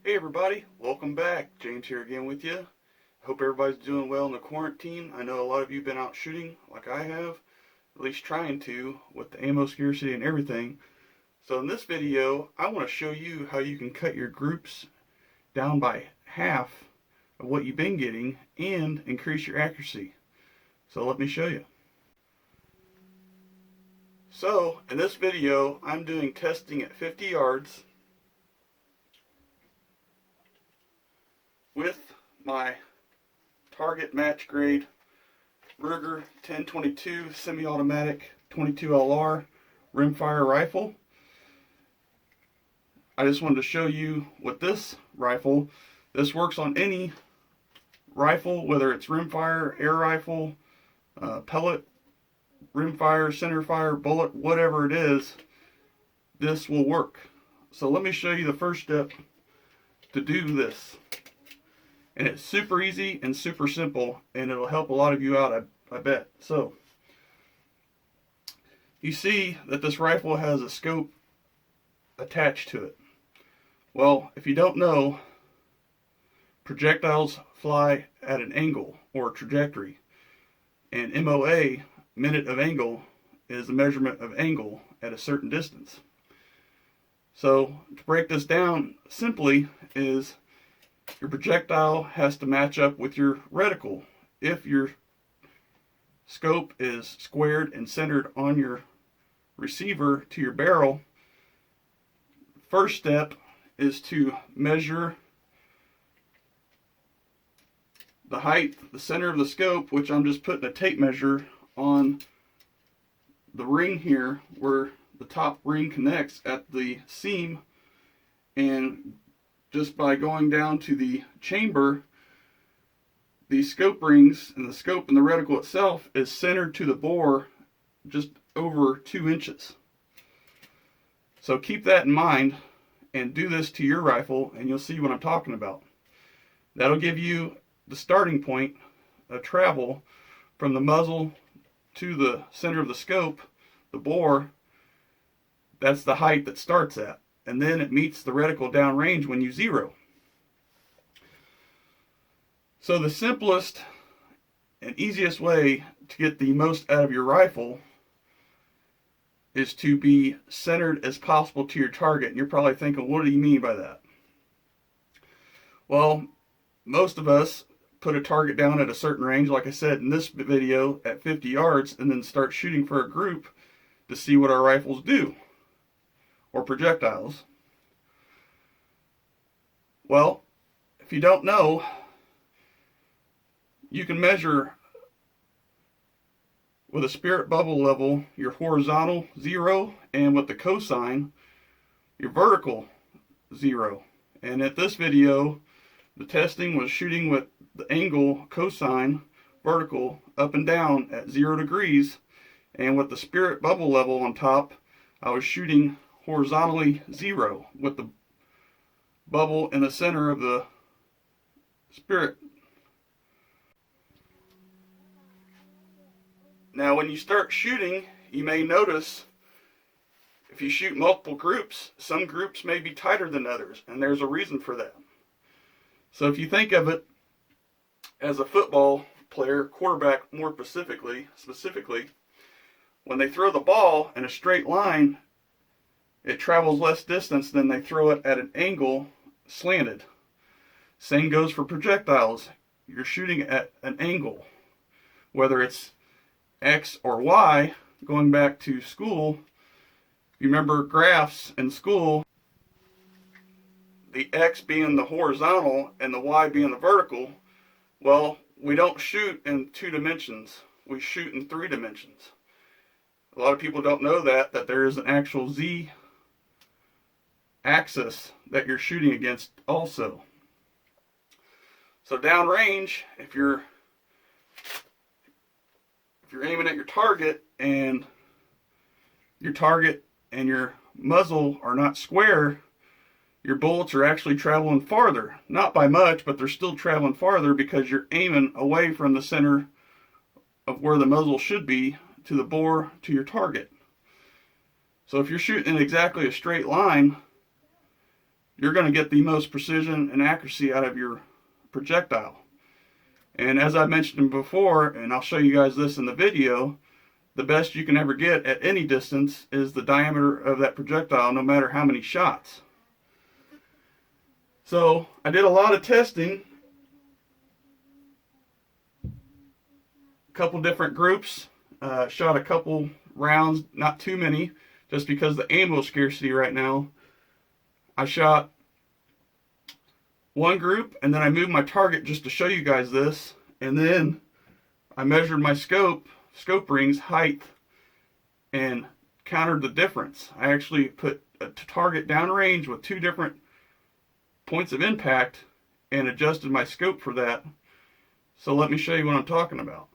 Hey everybody, welcome back. James here again with you. Hope everybody's doing well in the quarantine. I know a lot of you have been out shooting like I have, at least trying to, with the ammo scarcity and everything. So in this video, I want to show you how you can cut your groups down by half of what you've been getting and increase your accuracy. So let me show you. So in this video, I'm doing testing at 50 yards with my Target match grade Ruger 1022 semi-automatic 22 LR rimfire rifle. I just wanted to show you with this rifle. This works on any rifle, whether it's rimfire, air rifle, pellet, rimfire, centerfire, bullet, whatever it is, this will work. So let me show you the first step to do this. And it's super easy and super simple, and it'll help a lot of you out, I bet. So, you see that this rifle has a scope attached to it. Well, if you don't know, projectiles fly at an angle or trajectory. And MOA, minute of angle, is the measurement of angle at a certain distance. So, to break this down simply is your projectile has to match up with your reticle. If your scope is squared and centered on your receiver to your barrel, first step is to measure the height, the center of the scope, which I'm just putting a tape measure on the ring here where the top ring connects at the seam, and just by going down to the chamber, the scope rings and the scope and the reticle itself is centered to the bore just over 2 inches. So keep that in mind and do this to your rifle and you'll see what I'm talking about. That'll give you the starting point of travel from the muzzle to the center of the scope, the bore. That's the height that starts at. And then it meets the reticle downrange when you zero. So the simplest and easiest way to get the most out of your rifle is to be centered as possible to your target. And you're probably thinking, what do you mean by that? Well, most of us put a target down at a certain range, like I said in this video, at 50 yards, and then start shooting for a group to see what our rifles do. Or projectiles. Well, if you don't know, you can measure with a spirit bubble level your horizontal 0, and with the cosine your vertical 0. And at this video, the testing was shooting with the angle cosine vertical up and down at 0 degrees, and with the spirit bubble level on top, I was shooting horizontally 0 with the bubble in the center of the spirit. Now when you start shooting, you may notice if you shoot multiple groups, some groups may be tighter than others, and there's a reason for that. So if you think of it as a football player, quarterback more specifically, when they throw the ball in a straight line, it travels less distance than they throw it at an angle, slanted. Same goes for projectiles. You're shooting at an angle. Whether it's X or Y, going back to school, if you remember graphs in school, the X being the horizontal and the Y being the vertical, well, we don't shoot in 2 dimensions. We shoot in 3 dimensions. A lot of people don't know that there is an actual Z axis that you're shooting against also. So downrange, if you're aiming at your target and your muzzle are not square, your bullets are actually traveling farther. Not by much, but they're still traveling farther because you're aiming away from the center of where the muzzle should be to the bore to your target. So if you're shooting in exactly a straight line, you're going to get the most precision and accuracy out of your projectile. And as I mentioned before, and I'll show you guys this in the video, the best you can ever get at any distance is the diameter of that projectile, no matter how many shots. So I did a lot of testing, a couple different groups, shot a couple rounds, not too many, just because of the ammo scarcity right now. I shot one group, and then I moved my target just to show you guys this, and then I measured my scope rings height and countered the difference. I actually put a target downrange with two different points of impact and adjusted my scope for that. So let me show you what I'm talking about.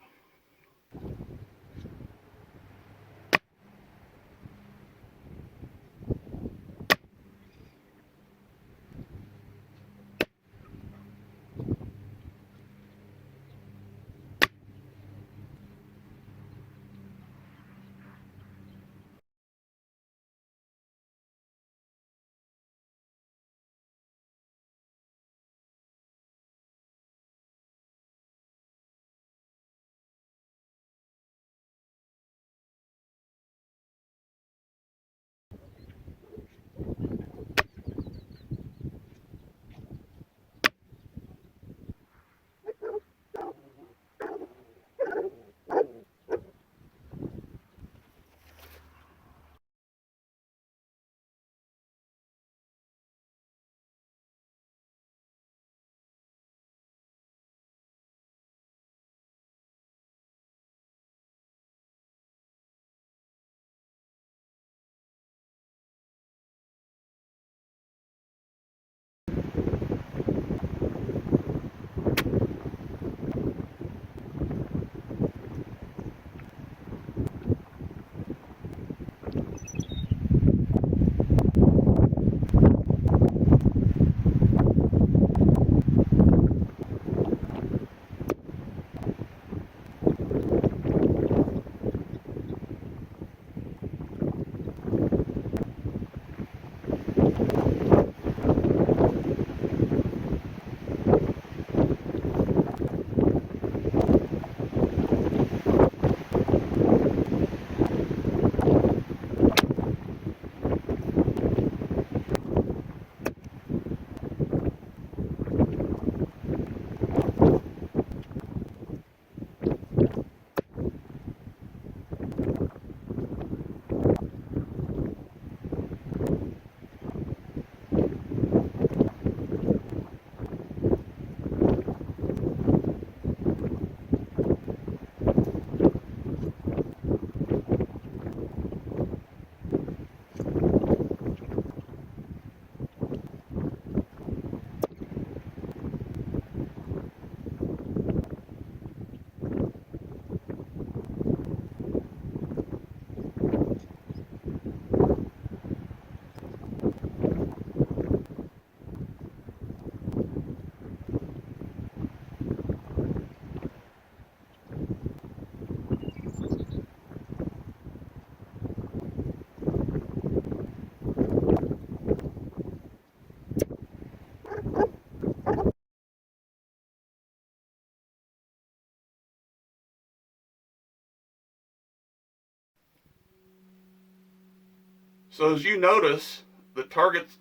So as you notice, the target's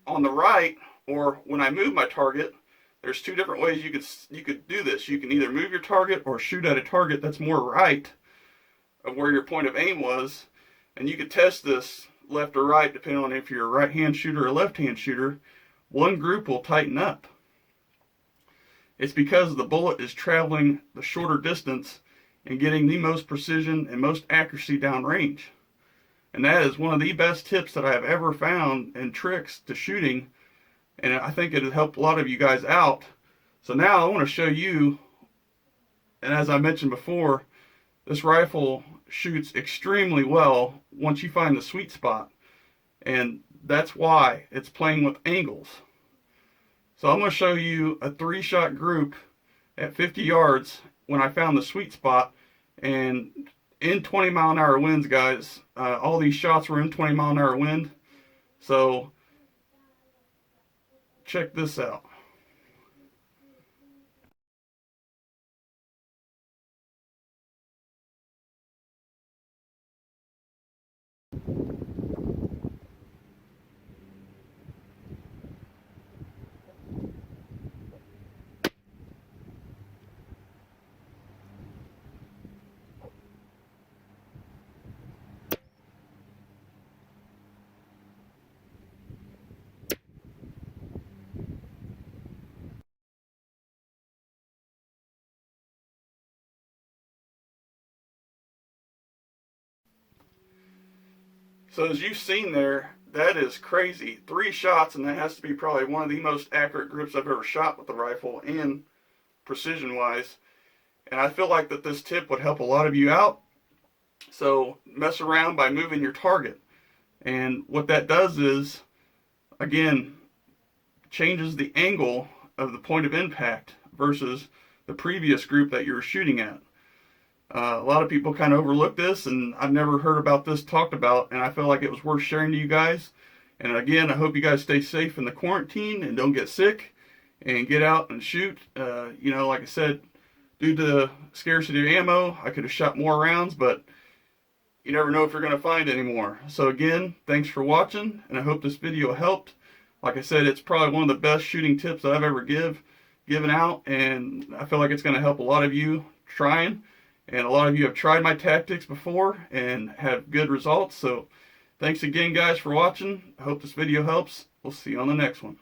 on the right, or when I move my target, there's two different ways you could do this. You can either move your target or shoot at a target that's more right of where your point of aim was, and you could test this left or right depending on if you're a right-hand shooter or left-hand shooter. One group will tighten up. It's because the bullet is traveling the shorter distance and getting the most precision and most accuracy downrange. And that is one of the best tips that I have ever found and tricks to shooting. And I think it has helped a lot of you guys out. So now I want to show you, and as I mentioned before, this rifle shoots extremely well once you find the sweet spot. And that's why it's playing with angles. So I'm going to show you a 3-shot group at 50 yards when I found the sweet spot. And in 20-mile-an-hour winds, guys. All these shots were in 20-mile-an-hour wind. So check this out. So as you've seen there, that is crazy. 3 shots, and that has to be probably one of the most accurate groups I've ever shot with the rifle, and precision-wise. And I feel like that this tip would help a lot of you out. So mess around by moving your target. And what that does is, again, changes the angle of the point of impact versus the previous group that you were shooting at. A lot of people kind of overlook this, and I've never heard about this talked about, and I feel like it was worth sharing to you guys. And again, I hope you guys stay safe in the quarantine and don't get sick and get out and shoot. You know, like I said, due to the scarcity of ammo, I could have shot more rounds, but you never know if you're going to find any more. So again, thanks for watching, and I hope this video helped. Like I said, it's probably one of the best shooting tips that I've ever given out, and I feel like it's going to help a lot of you trying. And a lot of you have tried my tactics before and have good results. So thanks again, guys, for watching. I hope this video helps. We'll see you on the next one.